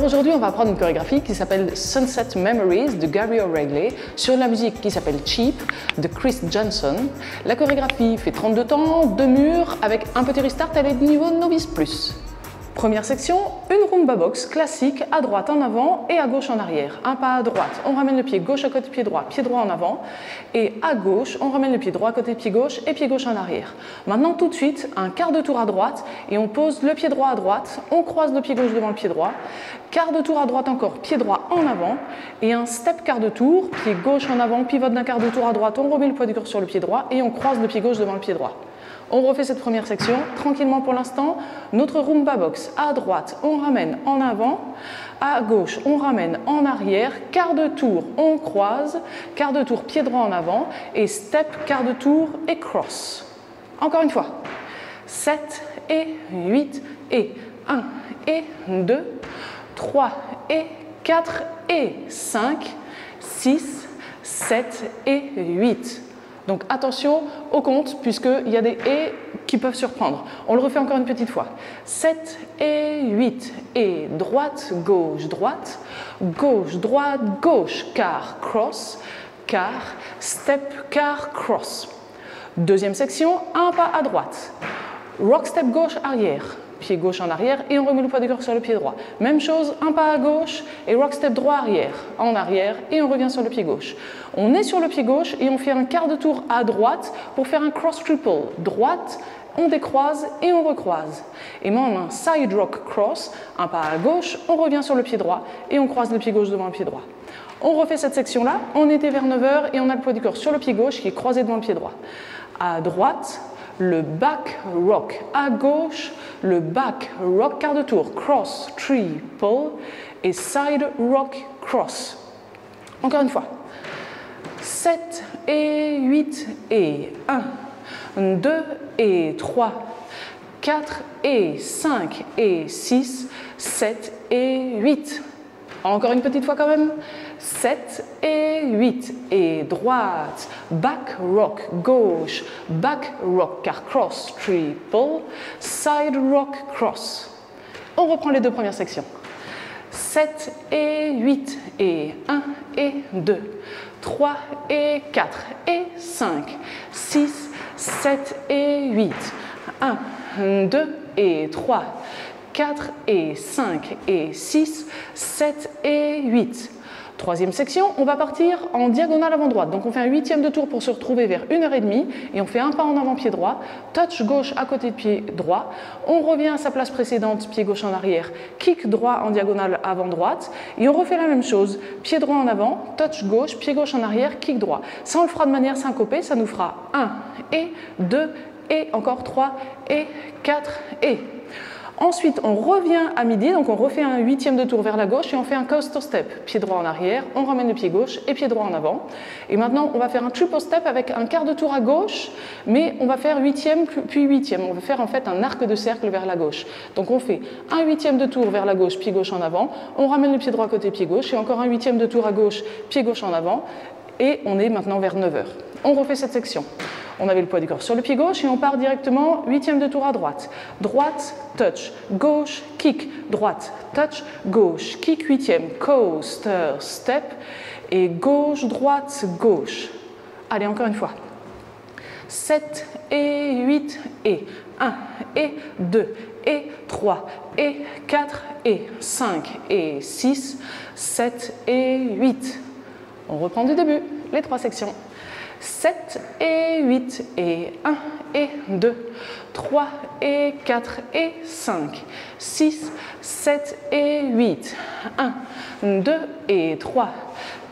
aujourd'hui, on va apprendre une chorégraphie qui s'appelle Sunset Memories de Gary O'Reilly sur la musique qui s'appelle Cheap de Chris Johnson. La chorégraphie fait 32 temps, 2 murs avec un petit restart, elle est de niveau novice plus. Première section, une rumba box classique, à droite en avant et à gauche en arrière. Un pas à droite, on ramène le pied gauche à côté pied droit en avant. Et à gauche, on ramène le pied droit à côté pied gauche et pied gauche en arrière. Maintenant, tout de suite, un quart de tour à droite et on pose le pied droit à droite, on croise le pied gauche devant le pied droit. Quart de tour à droite encore, pied droit en avant. Et un step quart de tour, pied gauche en avant, pivote d'un quart de tour à droite, on remet le poids du corps sur le pied droit et on croise le pied gauche devant le pied droit. On refait cette première section, tranquillement pour l'instant. Notre rumba box, à droite, on ramène en avant, à gauche, on ramène en arrière, quart de tour, on croise, quart de tour, pied droit en avant, et step, quart de tour et cross. Encore une fois, 7 et 8 et 1 et 2, 3 et 4 et 5, 6, 7 et 8. Donc attention au compte puisqu'il y a des « et » qui peuvent surprendre. On le refait encore une petite fois. 7 et 8 et droite, gauche, droite, quart, cross, quart, step, quart, cross. Deuxième section, un pas à droite. Rock step gauche, arrière. Pied gauche en arrière et on remet le poids du corps sur le pied droit. Même chose, un pas à gauche et rock step droit arrière, en arrière et on revient sur le pied gauche. On est sur le pied gauche et on fait un quart de tour à droite pour faire un cross triple. Droite, on décroise et on recroise. Et maintenant un side rock cross, un pas à gauche, on revient sur le pied droit et on croise le pied gauche devant le pied droit. On refait cette section-là, on était vers 9 h et on a le poids du corps sur le pied gauche qui est croisé devant le pied droit. À droite, le back rock, à gauche, le back rock quart de tour, cross, triple et side rock cross. Encore une fois, 7 et 8 et 1, 2 et 3, 4 et 5 et 6, 7 et 8. Encore une petite fois quand même. 7 et 8 et droite, back rock gauche, back rock car cross, triple, side rock cross. On reprend les deux premières sections. 7 et 8 et 1 et 2, 3 et 4 et 5, 6, 7 et 8, 1, 2 et 3, 4 et 5 et 6, 7 et 8. Troisième section, on va partir en diagonale avant droite. Donc on fait un huitième de tour pour se retrouver vers 1 h 30 et on fait un pas en avant pied droit, touch gauche à côté de pied droit, on revient à sa place précédente, pied gauche en arrière, kick droit en diagonale avant droite et on refait la même chose, pied droit en avant, touch gauche, pied gauche en arrière, kick droit. Ça on le fera de manière syncopée, ça nous fera 1 et 2 et encore 3 et 4 et... Ensuite, on revient à midi, donc on refait un huitième de tour vers la gauche et on fait un coaster step. Pied droit en arrière, on ramène le pied gauche et pied droit en avant. Et maintenant, on va faire un triple step avec un quart de tour à gauche, mais on va faire huitième puis huitième. On va faire en fait un arc de cercle vers la gauche. Donc on fait un huitième de tour vers la gauche, pied gauche en avant. On ramène le pied droit côté pied gauche et encore un huitième de tour à gauche, pied gauche en avant. Et on est maintenant vers 9 h. On refait cette section. On avait le poids du corps sur le pied gauche et on part directement huitième de tour à droite. Droite, touch, gauche, kick, droite, touch, gauche, kick, huitième, coaster, step et gauche, droite, gauche. Allez, encore une fois. 7 et 8 et 1 et 2 et 3 et 4 et 5 et 6, 7 et 8. On reprend du début, les trois sections. 7 et 8 et 1 et 2, 3 et 4 et 5, 6, 7 et 8, 1, 2 et 3,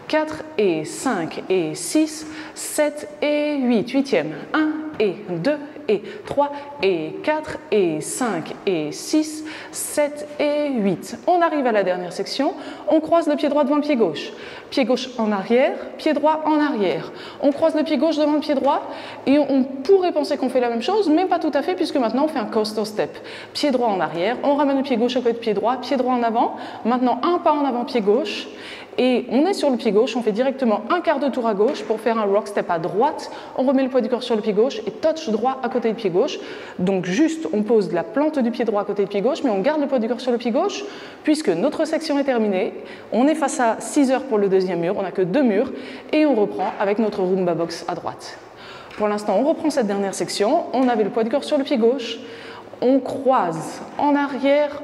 4 et 5 et 6, 7 et 8, huitième, 1 et 2 et 3 et 4 et 5 et 6, 7 et 8. On arrive à la dernière section, on croise le pied droit devant le pied gauche. Pied gauche en arrière, pied droit en arrière. On croise le pied gauche devant le pied droit et on pourrait penser qu'on fait la même chose, mais pas tout à fait puisque maintenant on fait un coaster step. Pied droit en arrière, on ramène le pied gauche à côté de pied droit en avant. Maintenant un pas en avant pied gauche Et on est sur le pied gauche, on fait directement un quart de tour à gauche pour faire un rock step à droite. On remet le poids du corps sur le pied gauche et touch droit à côté du pied gauche. Donc juste, on pose la plante du pied droit à côté du pied gauche, mais on garde le poids du corps sur le pied gauche, puisque notre section est terminée. On est face à 6 heures pour le deuxième mur, on n'a que 2 murs, et on reprend avec notre Rumba Box à droite. Pour l'instant, on reprend cette dernière section. On avait le poids du corps sur le pied gauche. On croise en arrière,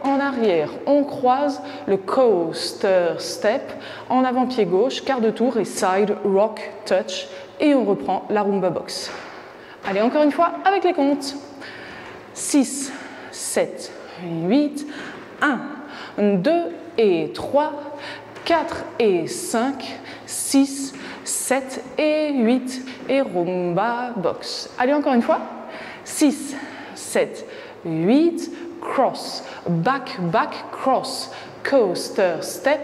on croise le coaster step, en avant pied gauche, quart de tour et side rock touch, et on reprend la Rumba Box. Allez, encore une fois, avec les comptes. 6, 7, 8, 1, 2 et 3, 4 et 5, 6, 7 et 8, et Rumba Box. Allez, encore une fois. 6, 7, 8, cross, back, back, cross, coaster, step,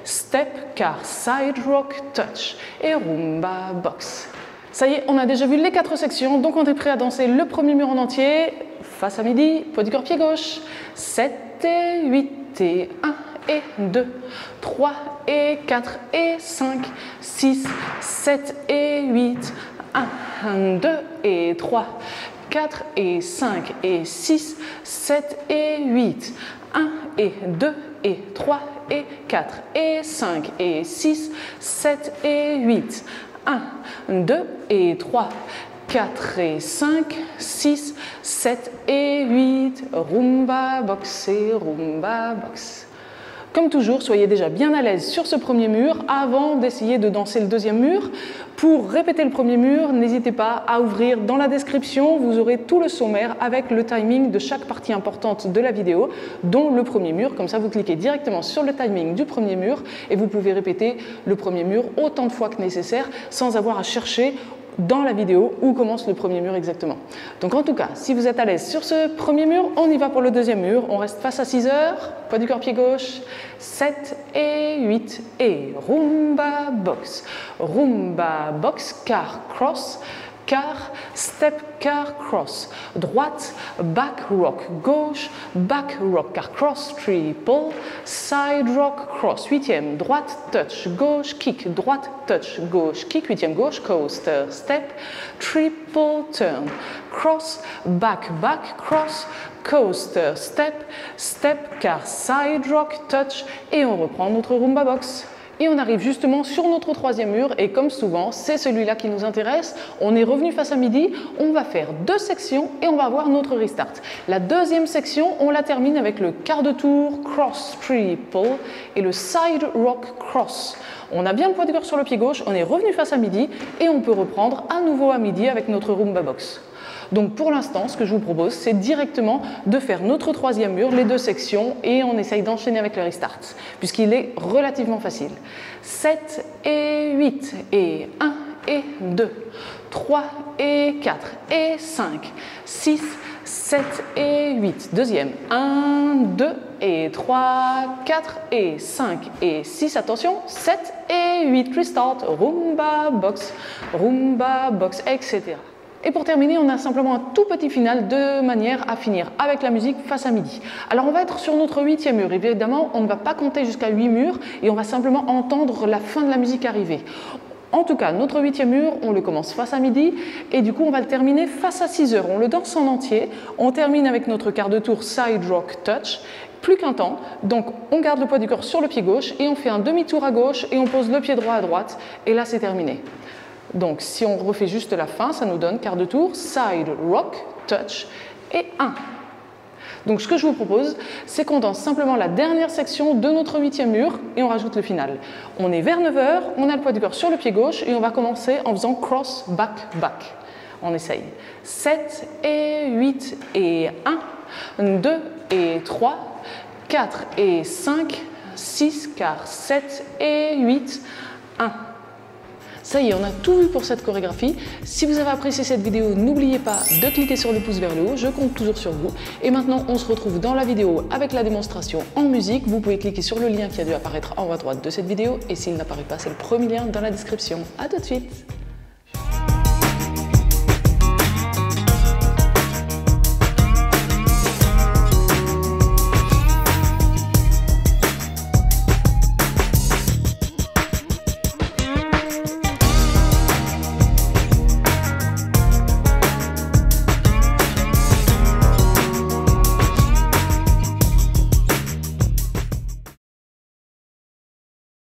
step, car, side rock, touch et Rumba Box. Ça y est, on a déjà vu les 4 sections, donc on est prêt à danser le premier mur en entier. Face à midi, poids du corps pied gauche, 7 et 8 et 1 et 2, 3 et 4 et 5, 6, 7 et 8, 1, 2 et 3, 4 et 5 et 6, 7 et 8, 1 et 2 et 3 et 4 et 5 et 6, 7 et 8, 1, 2 et 3, 4 et 5, 6, 7 et 8, Rumba Box et Rumba Box. Comme toujours, soyez déjà bien à l'aise sur ce premier mur avant d'essayer de danser le deuxième mur. Pour répéter le premier mur, n'hésitez pas à ouvrir dans la description, vous aurez tout le sommaire avec le timing de chaque partie importante de la vidéo, dont le premier mur. Comme ça, vous cliquez directement sur le timing du premier mur et vous pouvez répéter le premier mur autant de fois que nécessaire sans avoir à chercher dans la vidéo où commence le premier mur exactement. Donc en tout cas, si vous êtes à l'aise sur ce premier mur, on y va pour le deuxième mur. On reste face à 6 heures, poids du corps pied gauche, 7 et 8 et Rumba Box. Rumba Box, car cross, car, step, car, cross, droite, back rock, gauche, back rock, car, cross, triple, side rock, cross, 8e, droite, touch, gauche, kick, droite, touch, gauche, kick, 8e, gauche, coaster, step, triple turn, cross, back, back, cross, coaster, step, step, car, side rock, touch, et on reprend notre Rumba Box. Et on arrive justement sur notre troisième mur et comme souvent, c'est celui-là qui nous intéresse. On est revenu face à midi, on va faire 2 sections et on va avoir notre restart. La deuxième section, on la termine avec le quart de tour, cross, triple et le side rock cross. On a bien le poids du corps sur le pied gauche, on est revenu face à midi et on peut reprendre à nouveau à midi avec notre Rumba Box. Donc pour l'instant, ce que je vous propose, c'est directement de faire notre troisième mur, les 2 sections, et on essaye d'enchaîner avec le restart, puisqu'il est relativement facile. 7 et 8, et 1 et 2, 3 et 4 et 5, 6, 7 et 8, deuxième, 1, 2 et 3, 4 et 5 et 6, attention, 7 et 8, restart, Rumba Box, etc. Et pour terminer, on a simplement un tout petit final de manière à finir avec la musique face à midi. Alors on va être sur notre 8e mur. Évidemment, on ne va pas compter jusqu'à 8 murs et on va simplement entendre la fin de la musique arriver. En tout cas, notre 8e mur, on le commence face à midi et du coup on va le terminer face à 6 heures. On le danse en entier. On termine avec notre quart de tour side rock touch. Plus qu'un temps, donc on garde le poids du corps sur le pied gauche et on fait un demi-tour à gauche et on pose le pied droit à droite et là c'est terminé. Donc si on refait juste la fin, ça nous donne quart de tour, side rock, touch et 1. Donc ce que je vous propose, c'est qu'on danse simplement la dernière section de notre 8e mur et on rajoute le final. On est vers 9 h, on a le poids du corps sur le pied gauche et on va commencer en faisant cross, back, back. On essaye. 7 et 8 et 1, 2 et 3, 4 et 5, 6, car 7 et 8, 1. Ça y est, on a tout vu pour cette chorégraphie. Si vous avez apprécié cette vidéo, n'oubliez pas de cliquer sur le pouce vers le haut, je compte toujours sur vous. Et maintenant, on se retrouve dans la vidéo avec la démonstration en musique. Vous pouvez cliquer sur le lien qui a dû apparaître en haut à droite de cette vidéo. Et s'il n'apparaît pas, c'est le premier lien dans la description. À tout de suite!